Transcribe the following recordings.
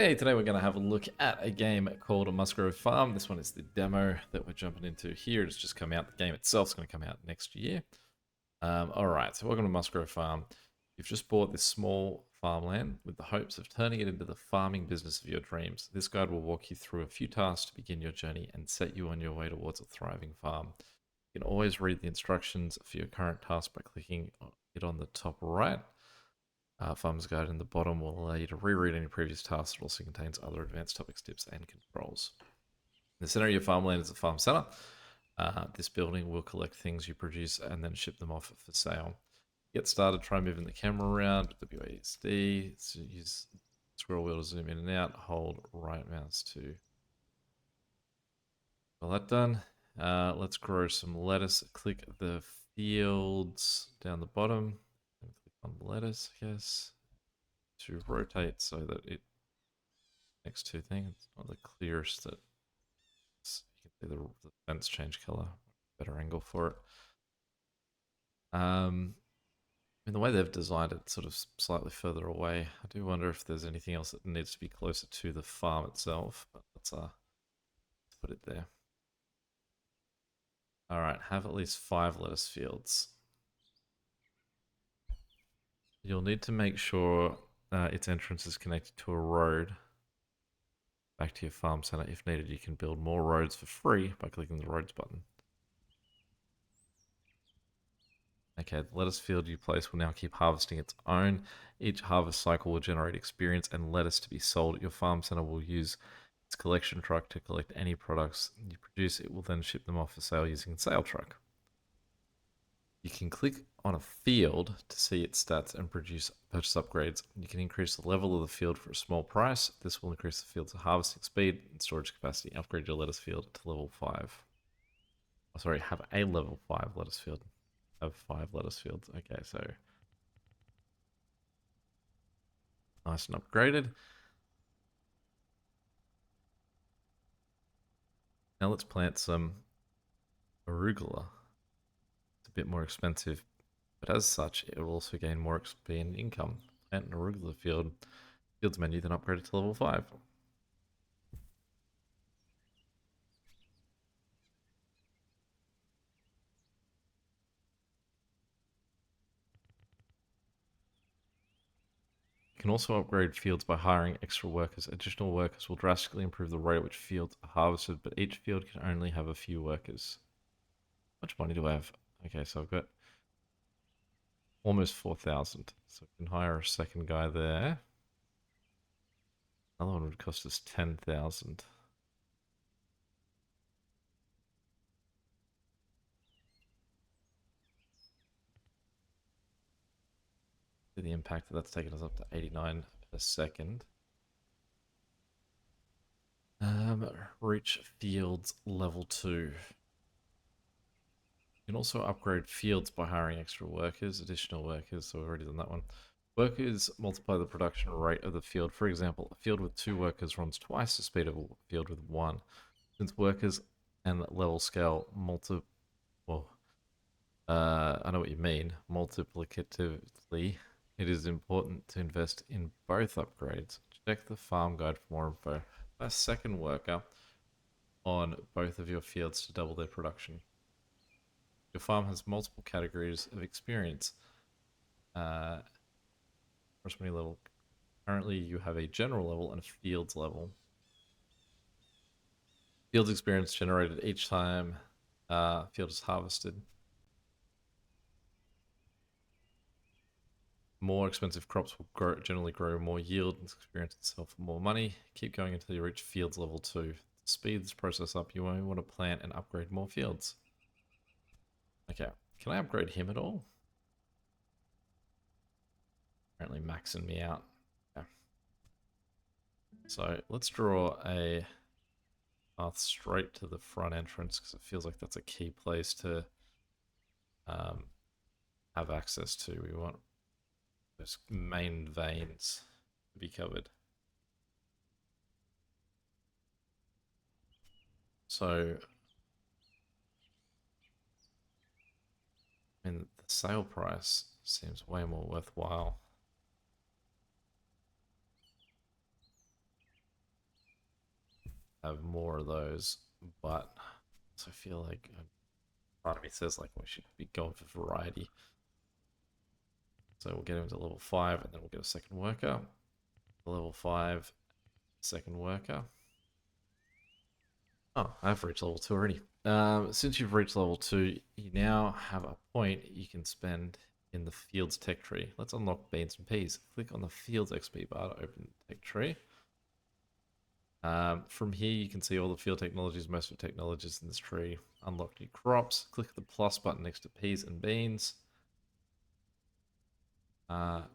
Hey, today we're going to have a look at a game called Musgro Farm. This one is the demo that we're jumping into here. It's just come out. The game itself is going to come out next year. Alright, so welcome to Musgro Farm. You've just bought this small farmland with the hopes of turning it into the farming business of your dreams. This guide will walk you through a few tasks to begin your journey and set you on your way towards a thriving farm. You can always read the instructions for your current task by clicking it on the top right. Farmer's Guide in the bottom will allow you to reread any previous tasks. It also contains other advanced topics, tips, and controls. In the center of your farmland is the farm center. This building will collect things you produce and then ship them off for sale. Get started, try moving the camera around. WASD, so use scroll wheel to zoom in and out. Hold right mouse to. All that done. Let's grow some lettuce. Click the fields down the bottom and click on lettuce, yes, to rotate so that it next to thing. It's not the clearest that you can see the fence change color. Better angle for it. In the way they've designed it, sort of slightly further away. I do wonder if there's anything else that needs to be closer to the farm itself. But let's put it there. All right, have at least 5 lettuce fields. You'll need to make sure its entrance is connected to a road back to your farm center. If needed, you can build more roads for free by clicking the roads button. Okay, the lettuce field you place will now keep harvesting its own. Each harvest cycle will generate experience and lettuce to be sold. Your farm center will use its collection truck to collect any products you produce. It will then ship them off for sale using the sale truck. You can click on a field to see its stats and purchase upgrades. You can increase the level of the field for a small price. This will increase the field's harvesting speed and storage capacity. Upgrade your lettuce field to level 5. Oh, sorry, have a level 5 lettuce field. Have 5 lettuce fields. Okay, so nice and upgraded. Now let's plant some arugula. It's a bit more expensive, but as such, it will also gain more XP and income. Plant an arugula field. Fields menu, then upgrade it to level 5. You can also upgrade fields by hiring extra workers. Additional workers will drastically improve the rate at which fields are harvested, but each field can only have a few workers. How much money do I have? Okay, so I've got almost 4,000. So I can hire a second guy there. Another one would cost us 10,000. The impact that's taken us up to 89 a second. Reach fields level 2. You can also upgrade fields by hiring extra workers, additional workers, so we've already done that one. Workers multiply the production rate of the field. For example, a field with 2 workers runs twice the speed of a field with 1. Since workers and level scale I know what you mean, multiplicatively, it is important to invest in both upgrades. Check the farm guide for more info. A second worker on both of your fields to double their production. Your farm has multiple categories of experience. Many level. Currently, you have a general level and a fields level. Fields experience generated each time field is harvested. More expensive crops will generally grow more yield and experience itself for more money. Keep going until you reach fields level 2. To speed this process up, you only want to plant and upgrade more fields. Okay, can I upgrade him at all? Apparently maxing me out. Okay. So let's draw a path straight to the front entrance because it feels like that's a key place to have access to. We want those main veins to be covered. So, I mean, the sale price seems way more worthwhile. have more of those, but I feel like part of me says like we should be going for variety. So we'll get him to level 5 and then we'll get a second worker. Level 5, second worker. Oh, I've reached level 2 already. Since you've reached level 2, you now have a point you can spend in the Fields tech tree. Let's unlock beans and peas. Click on the Fields XP bar to open the tech tree. From here, you can see all the field technologies, most of the technologies in this tree. Unlock new crops. Click the plus button next to peas and beans. Plant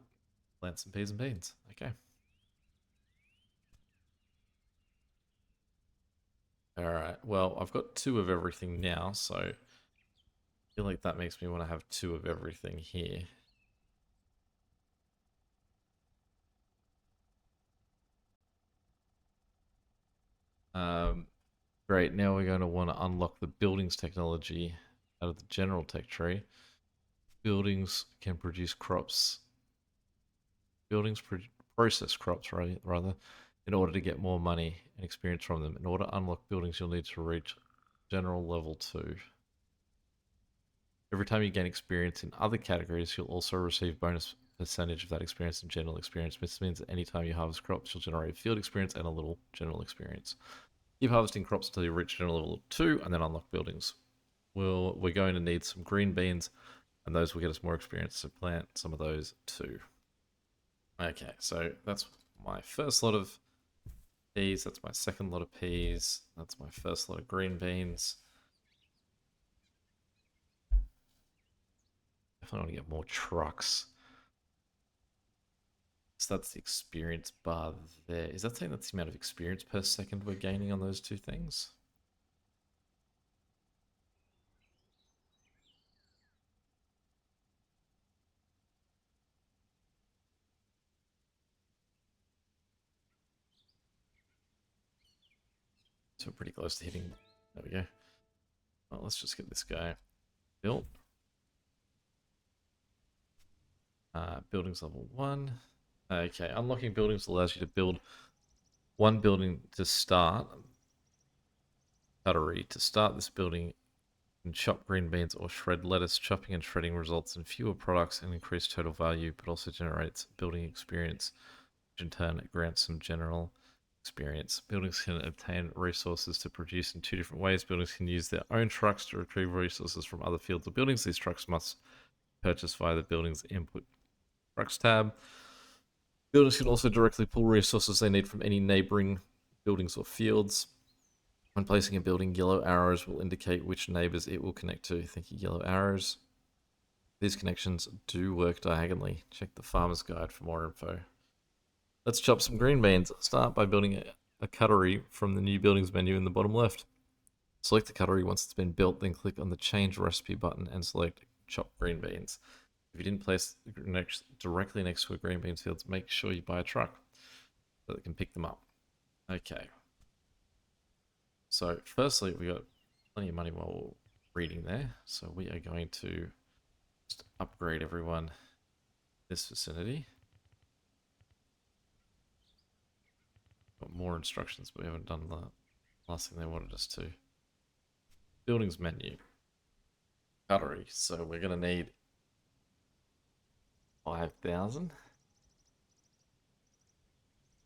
some peas and beans. Okay. Alright, well, I've got 2 of everything now, so I feel like that makes me want to have 2 of everything here. Great, now we're going to want to unlock the buildings technology out of the general tech tree. Buildings can produce crops. Buildings process crops, rather, in order to get more money and experience from them. In order to unlock buildings, you'll need to reach general level 2. Every time you gain experience in other categories, you'll also receive bonus percentage of that experience in general experience. This means that anytime you harvest crops, you'll generate field experience and a little general experience. Keep harvesting crops until you reach general level 2 and then unlock buildings. We're going to need some green beans and those will get us more experience, so plant some of those too. Okay, so that's my first lot of peas, that's my second lot of peas, that's my first lot of green beans. Definitely want to get more trucks. So that's the experience bar there. Is that saying that's the amount of experience per second we're gaining on those 2 things? So we're pretty close to hitting. There we go. Well, let's just get this guy built. Buildings level 1. Okay, unlocking buildings allows you to build 1 building to start. Cuttery. To start this building, you can chop green beans or shred lettuce. Chopping and shredding results in fewer products and increased total value, but also generates building experience, which in turn grants some general experience. Buildings can obtain resources to produce in 2 different ways. Buildings can use their own trucks to retrieve resources from other fields or buildings. These trucks must purchase via the building's input trucks tab. Buildings can also directly pull resources they need from any neighboring buildings or fields. When placing a building, yellow arrows will indicate which neighbors it will connect to. Thank you, yellow arrows. These connections do work diagonally. Check the farmer's guide for more info. Let's chop some green beans. Start by building a cuttery from the new buildings menu in the bottom left. Select the cuttery once it's been built, then click on the change recipe button and select chop green beans. If you didn't place directly next to a green beans field, make sure you buy a truck so that it can pick them up. Okay. So firstly, we got plenty of money while we're reading there. So we are going to just upgrade everyone this vicinity. Got more instructions, but we haven't done the last thing they wanted us to. Buildings menu. Cuttery. So we're going to need 5,000.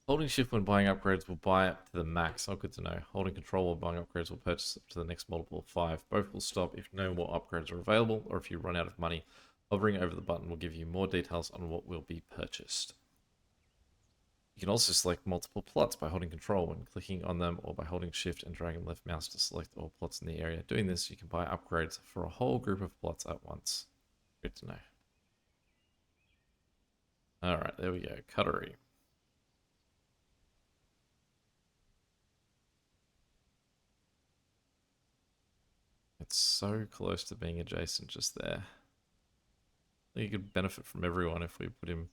Holding shift when buying upgrades will buy up to the max. Oh, good to know. Holding control while buying upgrades will purchase up to the next multiple of 5. Both will stop if no more upgrades are available or if you run out of money. Hovering over the button will give you more details on what will be purchased. You can also select multiple plots by holding control when clicking on them or by holding shift and dragging left mouse to select all plots in the area. Doing this, you can buy upgrades for a whole group of plots at once. Good to know. Alright, there we go. Cuttery. It's so close to being adjacent just there. I think you could benefit from everyone if we put him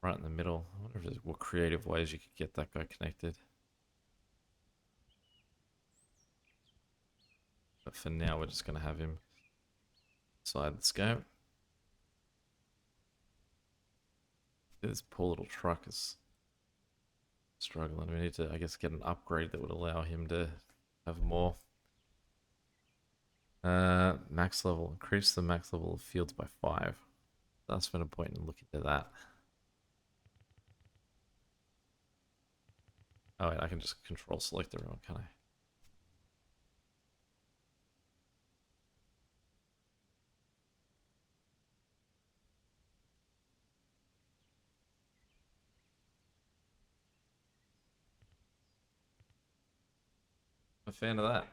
right in the middle. I wonder if there's what creative ways you could get that guy connected. But for now, we're just going to have him inside the scope. This poor little truck is Struggling. We need to, I guess, get an upgrade that would allow him to have more. Max level. Increase the max level of fields by 5. That's been a point in looking at that. Oh, wait, I can just control select everyone, can I? I'm a fan of that.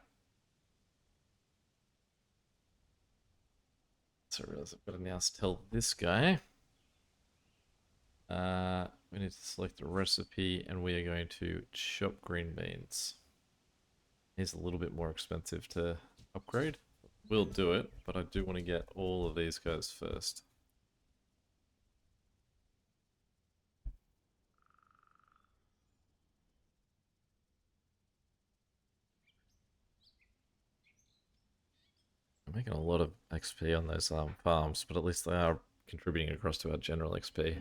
So I realize I've got to now tell this guy. We need to select a recipe and we are going to chop green beans. He's a little bit more expensive to upgrade. We'll do it, but I do want to get all of these guys first. I'm making a lot of XP on those farms, but at least they are contributing across to our general XP.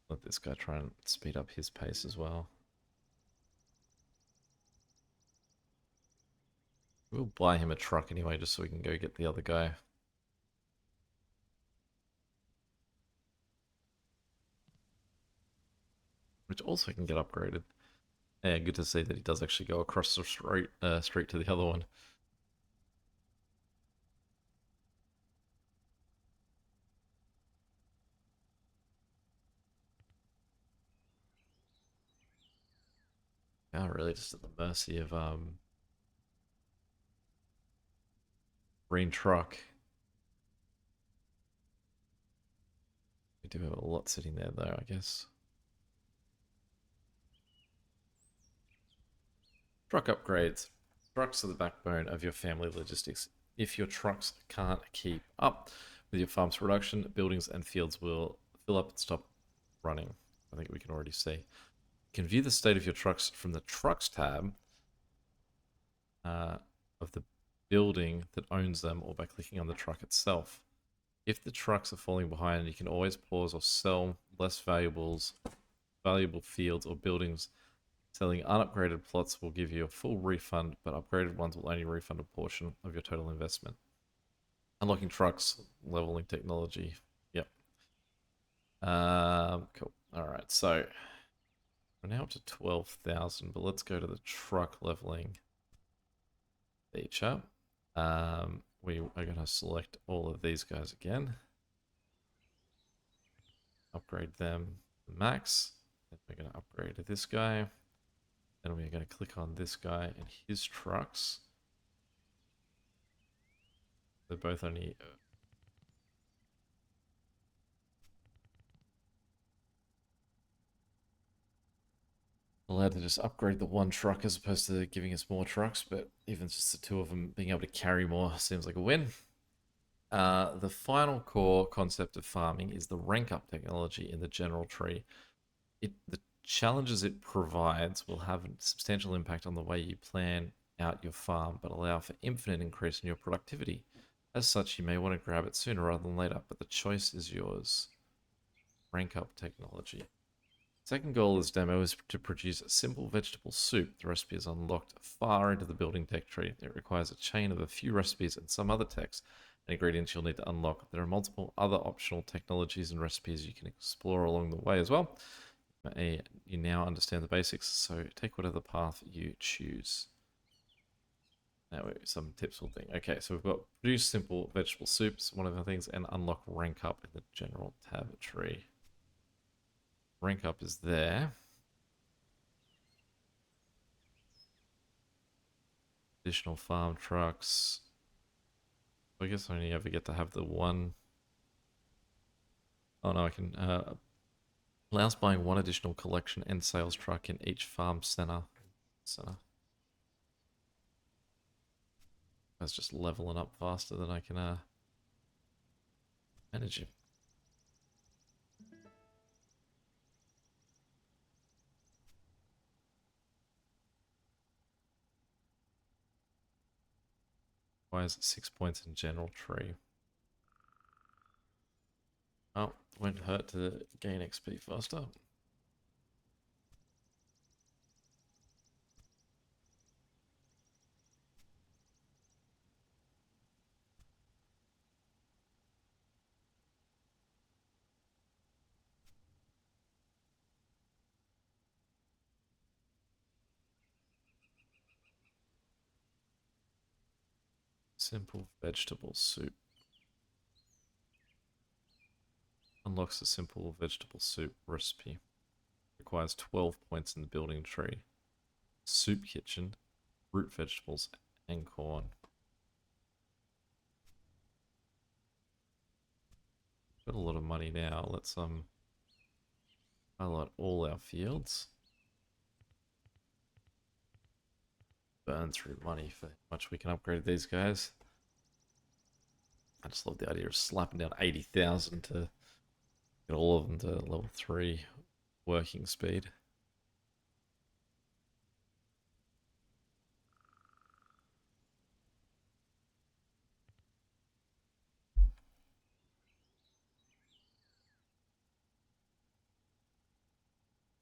Let this guy try and speed up his pace as well. We'll buy him a truck anyway, just so we can go get the other guy. Which also can get upgraded. Yeah, good to see that he does actually go across the street to the other one. Yeah, really just at the mercy of green truck. We do have a lot sitting there though, I guess. Truck upgrades. Trucks are the backbone of your family logistics. If your trucks can't keep up with your farm's production, buildings and fields will fill up and stop running. I think we can already see. You can view the state of your trucks from the Trucks tab of the building that owns them or by clicking on the truck itself. If the trucks are falling behind, you can always pause or sell less valuable fields or buildings. Selling unupgraded plots will give you a full refund, but upgraded ones will only refund a portion of your total investment. Unlocking trucks, leveling technology. Yep. Cool. Alright, so we're now up to 12,000, but let's go to the truck leveling feature. We are going to select all of these guys again. Upgrade them to max. Then we're going to upgrade this guy. Then we're going to click on this guy and his trucks. They're both only... allowed to just upgrade the one truck as opposed to giving us more trucks, but even just the two of them being able to carry more seems like a win. The final core concept of farming is the rank up technology in the general tree. The challenges it provides will have a substantial impact on the way you plan out your farm, but allow for infinite increase in your productivity. As such, you may want to grab it sooner rather than later, but the choice is yours. Rank up technology. Second goal of this demo is to produce a simple vegetable soup. The recipe is unlocked far into the building tech tree. It requires a chain of a few recipes and some other techs and ingredients you'll need to unlock. There are multiple other optional technologies and recipes you can explore along the way as well. You now understand the basics, so take whatever path you choose. Now, some tips will think. Okay, so we've got produce simple vegetable soups, one of the things, and unlock rank up in the general tab tree. Rank up is there. Additional farm trucks. I guess I only ever get to have the one. Oh no, I can allows buying one additional collection and sales truck in each farm center. That's just leveling up faster than I can manage it. Why is it 6 points in general tree? Oh, won't hurt to gain XP faster. Simple vegetable soup. Unlocks a simple vegetable soup recipe. Requires 12 points in the building tree. Soup kitchen, root vegetables, and corn. Got a lot of money now. Let's highlight all our fields. Burn through money for how much we can upgrade these guys. I just love the idea of slapping down 80,000 to get all of them to level 3 working speed.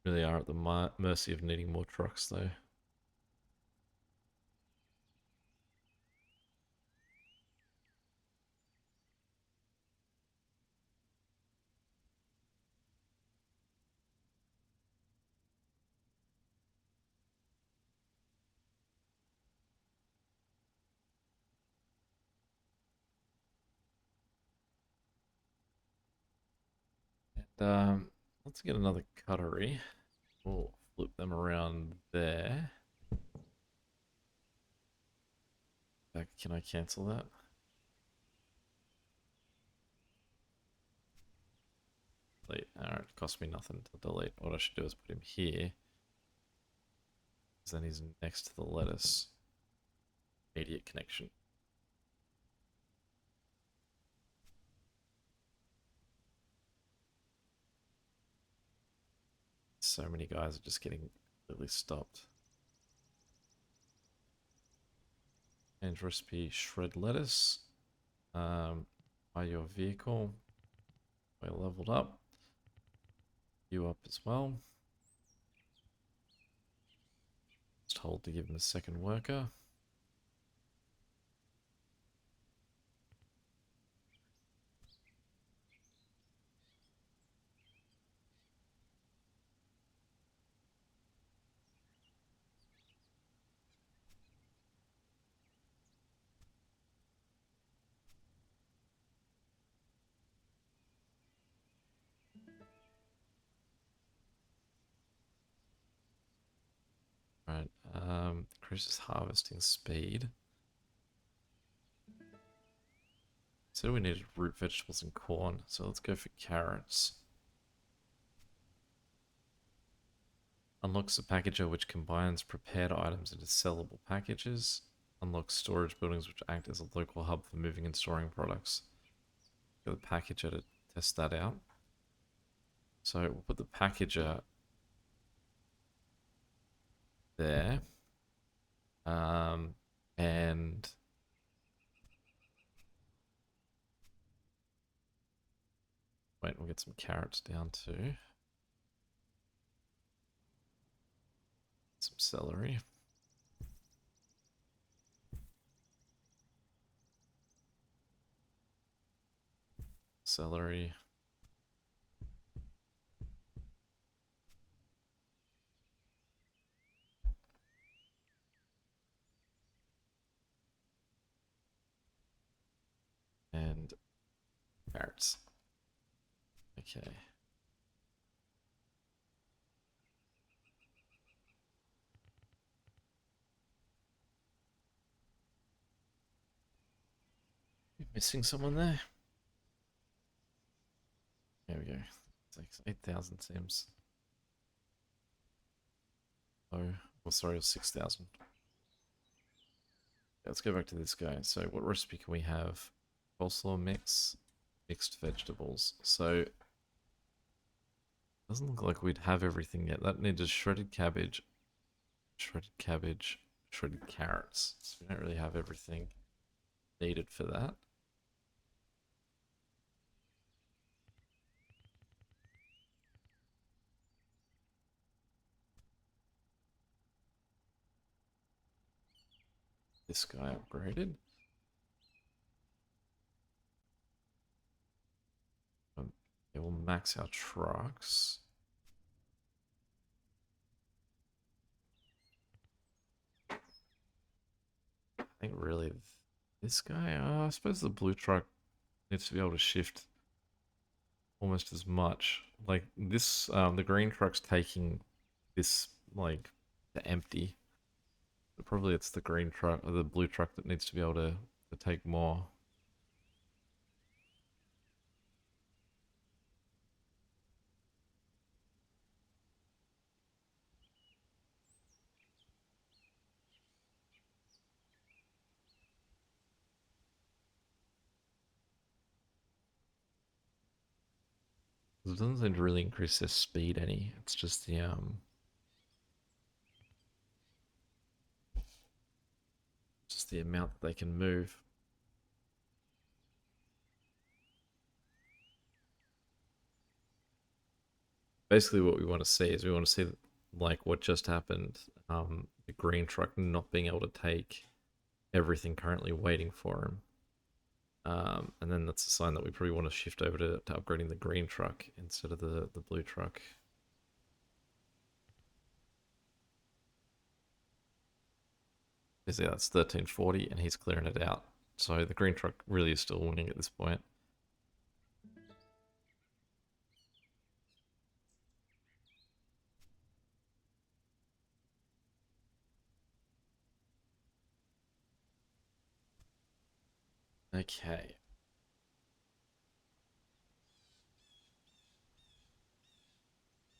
Really are at the mercy of needing more trucks though. And let's get another cuttery. We'll flip them around there. Can I cancel that? Delete. Alright, it cost me nothing to delete. What I should do is put him here. Because then he's next to the lettuce. Immediate connection. So many guys are just getting completely stopped. Change recipe, shred lettuce. Buy your vehicle. We're leveled up. You up as well. Just hold to give him a second worker. Right, increases harvesting speed. So we needed root vegetables and corn, so let's go for carrots. Unlocks a packager which combines prepared items into sellable packages. Unlocks storage buildings which act as a local hub for moving and storing products. Got the packager to test that out. So we'll put the packager there. And wait, we'll get some carrots down too. Some celery. Celery. And carrots. Okay. Missing someone there? There we go. It's like 8,000 seems. Oh, well, sorry, it was 6,000. Let's go back to this guy. So what recipe can we have? Coleslaw mix, mixed vegetables. So doesn't look like we'd have everything yet. That needs shredded cabbage, shredded carrots. So we don't really have everything needed for that. this guy upgraded. It will max our trucks. I think really this guy, I suppose the blue truck needs to be able to shift almost as much. Like this, the green truck's taking this like to empty. But probably it's the green truck or the blue truck that needs to be able to take more. It doesn't seem to really increase their speed any. It's just the amount that they can move. Basically, what we want to see is we want to see like what just happened. The green truck not being able to take everything currently waiting for him. And then that's a sign that we probably want to shift over to upgrading the green truck instead of the blue truck. Yeah, that's 1340 and he's clearing it out. So the green truck really is still winning at this point. Okay.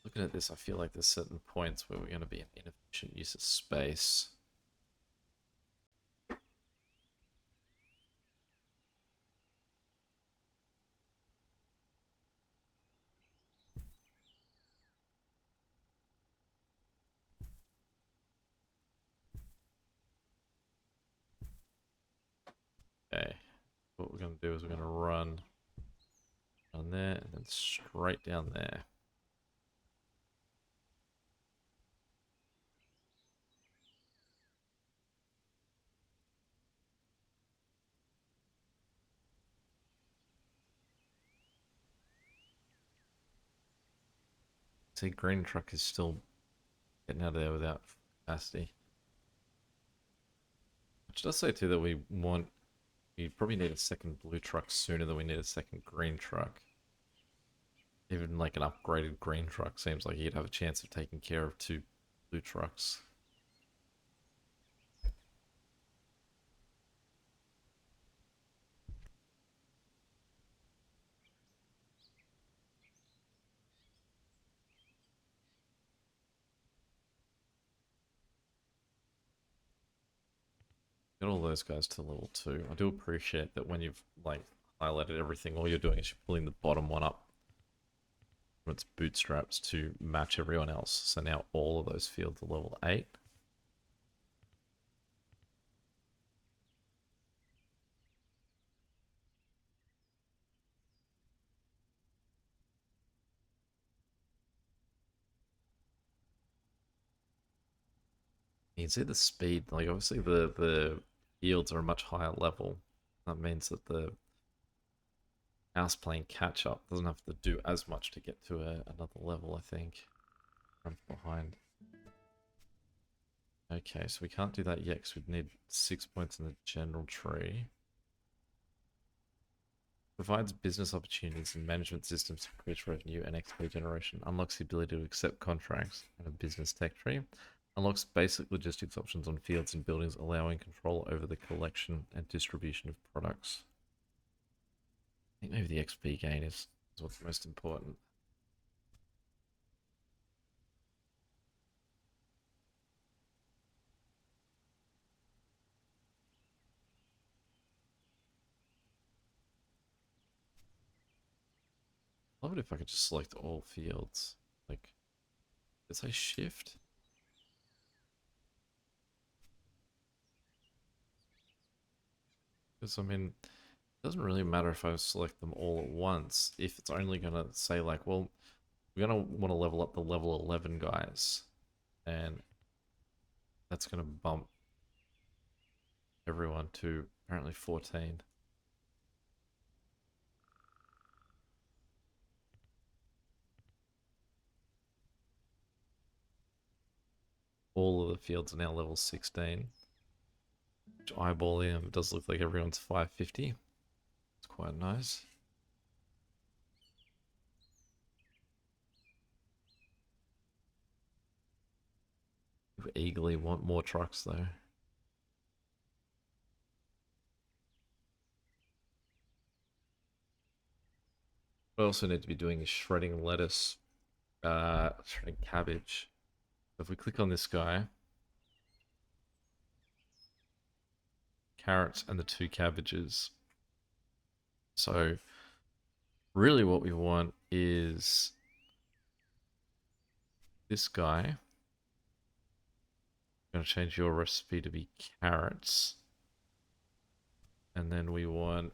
Looking at this, I feel like there's certain points where we're going to be an inefficient use of space. Okay. What we're going to do is we're going to run on there and then straight down there. See, green truck is still getting out of there without capacity. Which does say too that we probably need a second blue truck sooner than we need a second green truck. Even like an upgraded green truck seems like you'd have a chance of taking care of two blue trucks. Get all those guys to level 2. I do appreciate that when you've like highlighted everything, all you're doing is you're pulling the bottom one up from its bootstraps to match everyone else. So now all of those fields are level 8. You can see the speed, like obviously the fields are a much higher level. That means that the house playing catch up doesn't have to do as much to get to another level, I think. I'm behind. Okay, so we can't do that yet because we'd need 6 points in the general tree. Provides business opportunities and management systems to increase revenue and XP generation. Unlocks the ability to accept contracts and a business tech tree. Unlocks basic logistics options on fields and buildings, allowing control over the collection and distribution of products. I think maybe the XP gain is what's most important. I love it if I could just select all fields. Like, does I shift? Because, I mean, it doesn't really matter if I select them all at once, if it's only going to say, like, well, we're going to want to level up the level 11 guys. And that's going to bump everyone to apparently 14. All of the fields are now level 16. Which eyeballing them, it does look like everyone's 550. It's quite nice. We eagerly want more trucks though. What I also need to be doing is shredding lettuce, shredding cabbage. So if we click on this guy, carrots and the 2 cabbages. So really what we want is this guy. I'm going to change your recipe to be carrots. And then we want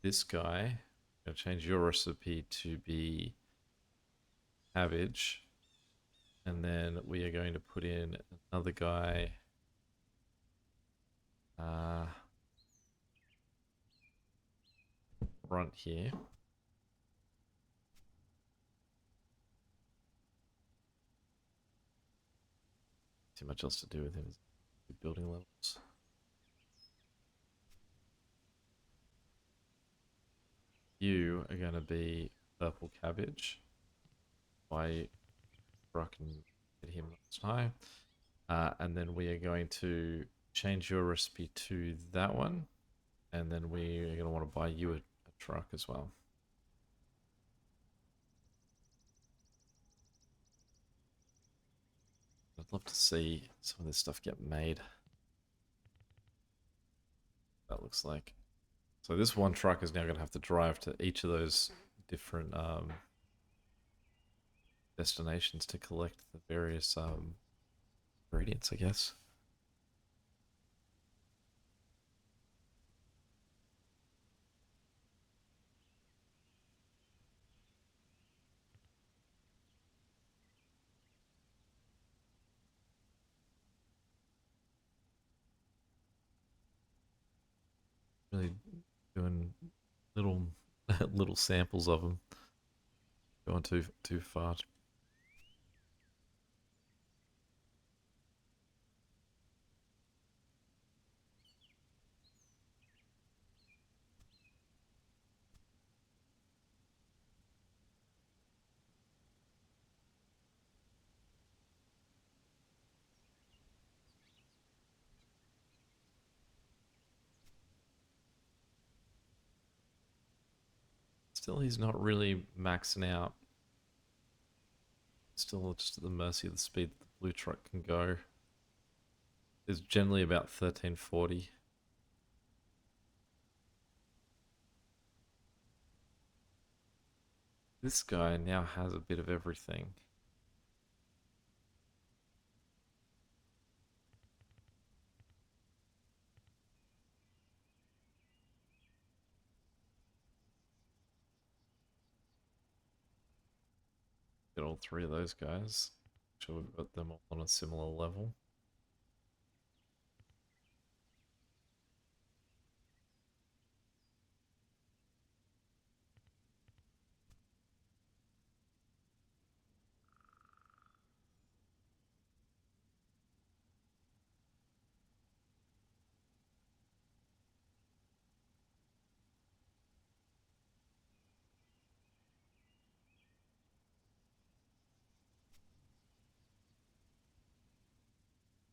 this guy. I'm going to change your recipe to be cabbage. And then we are going to put in another guy. Front here. Too much else to do with him. Building levels. You are going to be purple cabbage. I can get him last time. And then we are going to change your recipe to that one. And then we are going to want to buy you a truck as well. I'd love to see some of this stuff get made. That looks like. So this one truck is now going to have to drive to each of those different destinations to collect the various ingredients, I guess. Really doing little little samples of them. Going too far. Still, he's not really maxing out. Still just at the mercy of the speed that the blue truck can go. It's generally about 1340. This guy now has a bit of everything. Get all 3 of those guys. Sure, we've got them all on a similar level.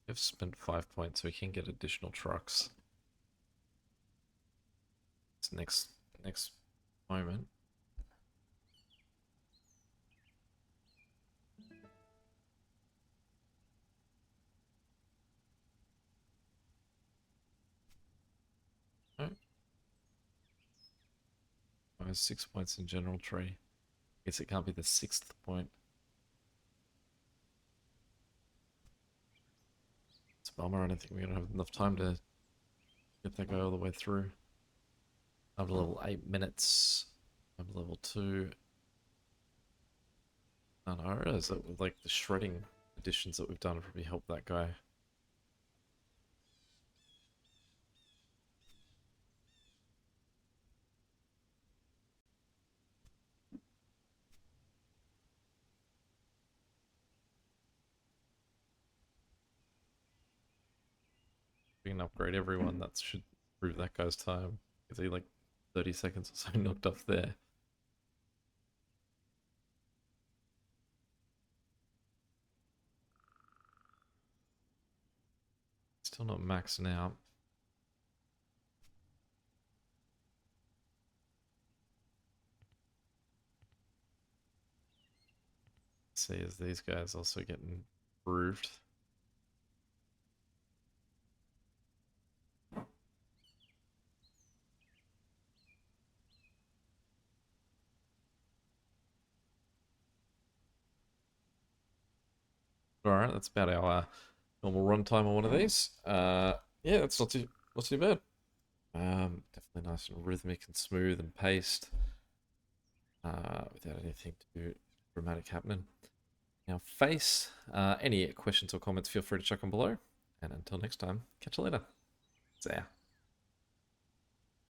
We've spent 5 points, so we can get additional trucks. It's next moment. Oh. Oh, has 6 points in general tree. Guess it can't be the 6th point. It's a bummer. I don't think we're gonna have enough time to get that guy all the way through. After level 8 minutes. I'm level 2. And I realize that with like the shredding additions that we've done probably help that guy. we can upgrade everyone, that should improve that guy's time. Is he like 30 seconds or so knocked off there? Still not maxing out. See, as these guys also getting improved. Alright, that's about our normal runtime on one of these. Yeah, that's not too bad. Definitely nice and rhythmic and smooth and paced. Without anything too dramatic happening. Now, face, any questions or comments, feel free to chuck them below. And until next time, catch you later. See ya.